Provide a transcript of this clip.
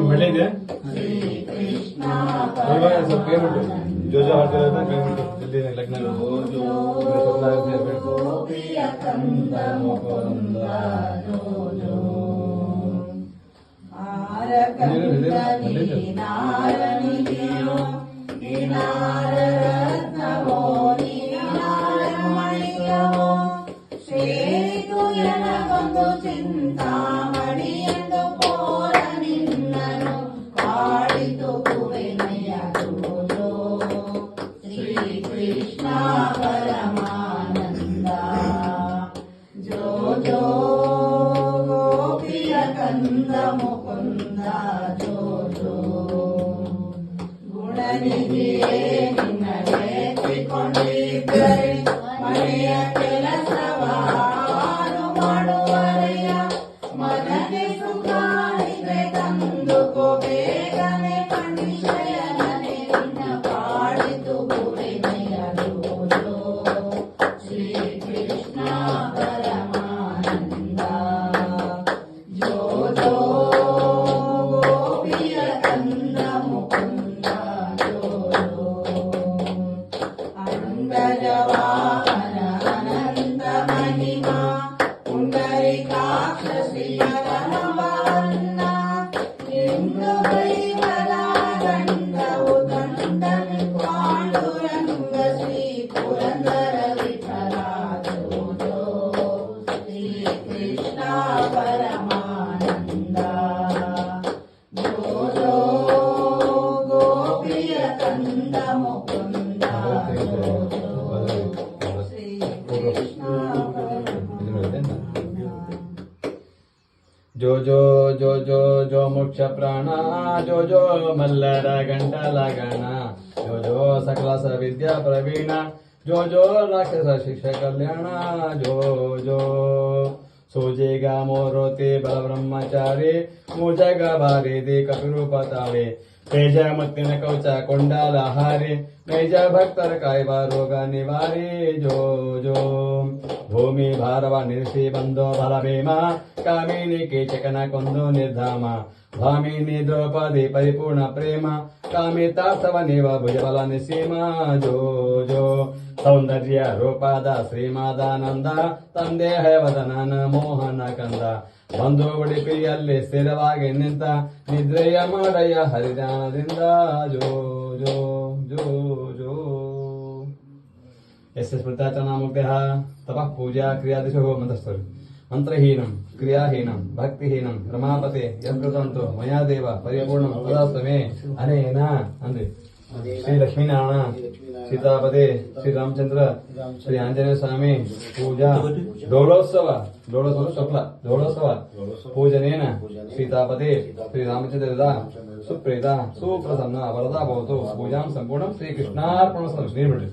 ಬೆಳೆದಿದೆ payment ಜೋಜೋ ಹಾಡ್ತಿರೋದ payment ಜಲ್ದಿ ಲಗ್ನ ಚಿಂತಾಮಣಿಯಂದು ಪೋರ ನಿನ್ನನು ಕಾಡಿತು ಕುವೆನಯ ಜೋಜೋ ಶ್ರೀ ಕೃಷ್ಣ ಪರಮಾನಂದ ಜೋಜೋ ಗೋಪಿಯ ಕಂದ ಮುಕುಂದ ಜೋಜೋ ಗುಣನಿಧಿಯೇ ನಿನ್ನಡೆತ್ತಿಕೊಂಡಿದ್ದರೆ ಮನೆಯ ಕೆಲಸವಾರು ಮಾಡುವರೆಯ ಮನಗೆ ಸುಖಾಣಿಗೆ ತಂದುಕೋ ಬೇಗನೆ ಪಂಡಿಶಯನನೆ ನಿನ್ನ ಪಾಡಿತು ಗುರಿಮೆಯ ಜೋಜೋ ಶ್ರೀ ಕೃಷ್ಣ ಪರಮಾನಂದ ಜೋಜೋ ಗೋಪಿಯ ಕಂದ ಮುಕುಂದ ಜೋಜೋ ಅಂಗಜವಾಹನ ಅನಂತ ಮಹಿಮಾ ಪುಂಡರೀಕಾಕ್ಷ ಶ್ರೀಕರಮವನ್ನ ಇಂದು ಕೈವಲ ಗಂಡವು ದಂಡನೆ ಪಾಂಡುರಂಗ ಶ್ರೀ ಪುರಂದರ ವಿಠಲ ಜೋಜೋ ಶ್ರೀ ಕೃಷ್ಣ ಪರಮಾನಂದ ಜೋಜೋ ಗೋಪಿಯ ಕಂದ ಮುಕುಂದ ಜೋಜೋ ಶ್ರೀ ಕೃಷ್ಣ ಜೋ ಜೋ ಜೋ ಜೋ ಜೋ ಮೋಕ್ಷ ಪ್ರಾಣ ಜೋ ಜೋ ಮಲ್ಲರ ಗಂಟಲ ಗಣ ಜೋ ಜೋ ಸಕಲ ವಿದ್ಯಾ ಪ್ರವೀಣ ಜೋ ಜೋ ರಾಕ್ಷಸ ಶಿಕ್ಷ ಕಲ್ಯಾಣ ಜೋ ಜೋ ಸೋಜೇಗ ಮೋರೋತೆ ಬಲ ಬ್ರಹ್ಮಚಾರಿ ಮೂಜಗ ಬಾರಿದೆ ಕಪಿರೂಪತಾಳೆ ತೇಜ ಮುತ್ತಿನ ಕವಚ ಕೊಂಡಾಲ ಹಾರಿ ನೈಜ ಭಕ್ತರ ಕಾಯುವ ರೋಗ ನಿವಾರಿ ಜೋ ಜೋ ಭೂಮಿ ಭಾರವ ನಿರಿಸಿ ಬಂದೋ ಬಲ ಭೀಮ ಕಾಮಿನಿ ಕೀಚಕನ ಕೊಂದು ನಿರ್ಧಾಮ ಭಾಮಿನಿ ದ್ರೌಪದಿ ಪರಿಪೂರ್ಣ ಪ್ರೇಮ ಕಾಮಿತಾರ್ಥವ ನೀವ ಭುಜಬಲ ನಿಸೀಮ ಜೋ ಜೋ ಸೌಂದರ್ಯ ರೂಪದ ಶ್ರೀಮಾದಾನಂದ ತಂದೆ ಹಯವದನನ ಮೋಹನ ಕಂದ ಬಂದು ಉಡುಪಿಯಲ್ಲಿ ಸ್ಥಿರವಾಗಿ ನಿಂತ ನಿದ್ರೆಯ ಮಾಡಯ್ಯ ಹರಿದಾನದಿಂದ ಜೋ ಜೋ ಜೋ ಜೋ ಯಸ್ಯ ಸ್ಮೃತಾಚನಾಮುಗ್ಧಃ ತಪಃ ಪೂಜಾ ಕ್ರಿಯಾದಿಶು ಮಂತ್ರಸ್ತರು ಮಂತ್ರಹೀನಂ ಕ್ರಿಯಾಹೀನಂ ಭಕ್ತಿಹೀನಂ ರಮಾಪತೆ ಯತ್ಕೃತಂತು ಮಯಾ ದೇವ ಪರಿಪೂರ್ಣಂ ತದಾಸ್ತಮೇ ಅನೇನ ಅಂದ್ರೆ ಶ್ರೀ ಲಕ್ಷ್ಮೀನಾರಾಯಣ ಸೀತಾಪದೇ ಶ್ರೀ ರಾಮಚಂದ್ರ ಶ್ರೀ ಆಂಜನೇಯ ಸ್ವಾಮಿ ಪೂಜಾ ಡೋಳೋತ್ಸವ ಶುಕ್ಲ ಡೋಳೋತ್ಸವ ಪೂಜನೇನ ಸೀತಾಪದೇ ಶ್ರೀ ರಾಮಚಂದ್ರ ಸುಪ್ರೀತ ಸುಪ್ರಸನ್ನ ವರದಾ ಭವತು ಪೂಜಾಂ ಸಂಪೂರ್ಣಂ ಶ್ರೀ ಕೃಷ್ಣಾರ್ಪಣ ನೀರು ಬಿಡ್ರಿ